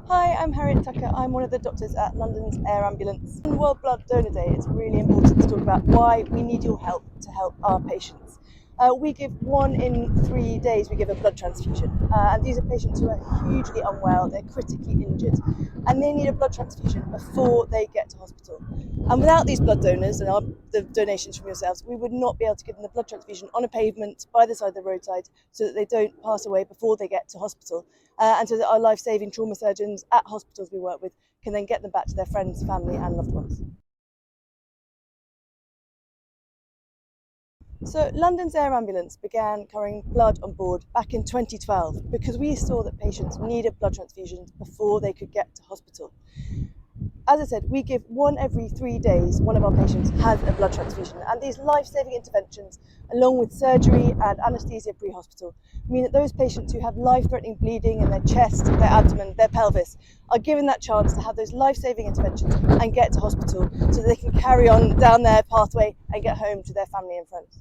Hi, I'm Harriet Tucker. I'm one of the doctors at London's Air Ambulance. On World Blood Donor Day, it's really important to talk about why we need your help to help our patients. We give 1 in 3 days, we give a blood transfusion. And these are patients who are hugely unwell, they're critically injured, and they need a blood transfusion before they get to hospital. And without these blood donors and the donations from yourselves, we would not be able to give them the blood transfusion on a pavement by the side of the roadside so that they don't pass away before they get to hospital. And so that our life-saving trauma surgeons at hospitals we work with can then get them back to their friends, family and loved ones. So London's Air Ambulance began carrying blood on board back in 2012 because we saw that patients needed blood transfusions before they could get to hospital. As I said, we give 1 every 3 days, one of our patients has a blood transfusion, and these life-saving interventions, along with surgery and anaesthesia pre-hospital, mean that those patients who have life-threatening bleeding in their chest, their abdomen, their pelvis, are given that chance to have those life-saving interventions and get to hospital so that they can carry on down their pathway and get home to their family and friends.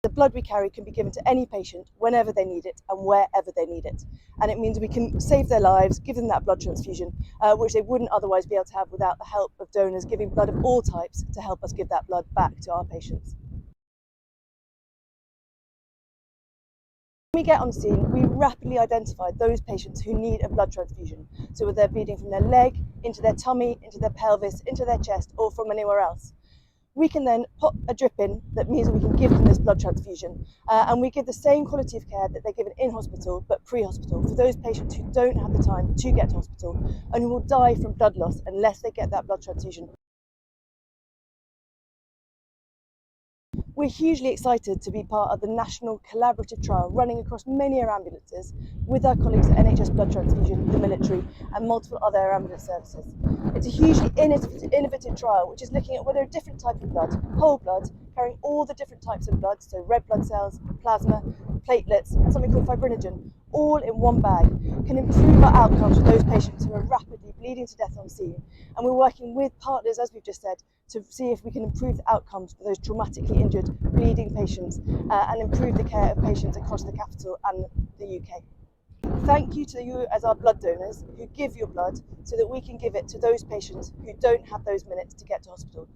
The blood we carry can be given to any patient whenever they need it and wherever they need it. And it means we can save their lives, give them that blood transfusion, which they wouldn't otherwise be able to have without the help of donors giving blood of all types to help us give that blood back to our patients. When we get on scene, we rapidly identify those patients who need a blood transfusion. So whether they're bleeding from their leg, into their tummy, into their pelvis, into their chest, or from anywhere else. We can then put a drip in that means that we can give them this blood transfusion. And we give the same quality of care that they're given in hospital, but pre-hospital, for those patients who don't have the time to get to hospital and who will die from blood loss unless they get that blood transfusion. We're hugely excited to be part of the national collaborative trial running across many air ambulances with our colleagues at NHS Blood Transfusion, the military and multiple other air ambulance services. It's a hugely innovative trial which is looking at whether a different type of blood, whole blood, carrying all the different types of blood, so red blood cells, plasma, platelets and something called fibrinogen, all in one bag, can improve our outcomes for those patients who are rapidly bleeding to death on scene. And we're working with partners, as we've just said, to see if we can improve the outcomes for those traumatically injured, bleeding patients and improve the care of patients across the capital and the UK. Thank you to you as our blood donors who give your blood so that we can give it to those patients who don't have those minutes to get to hospital.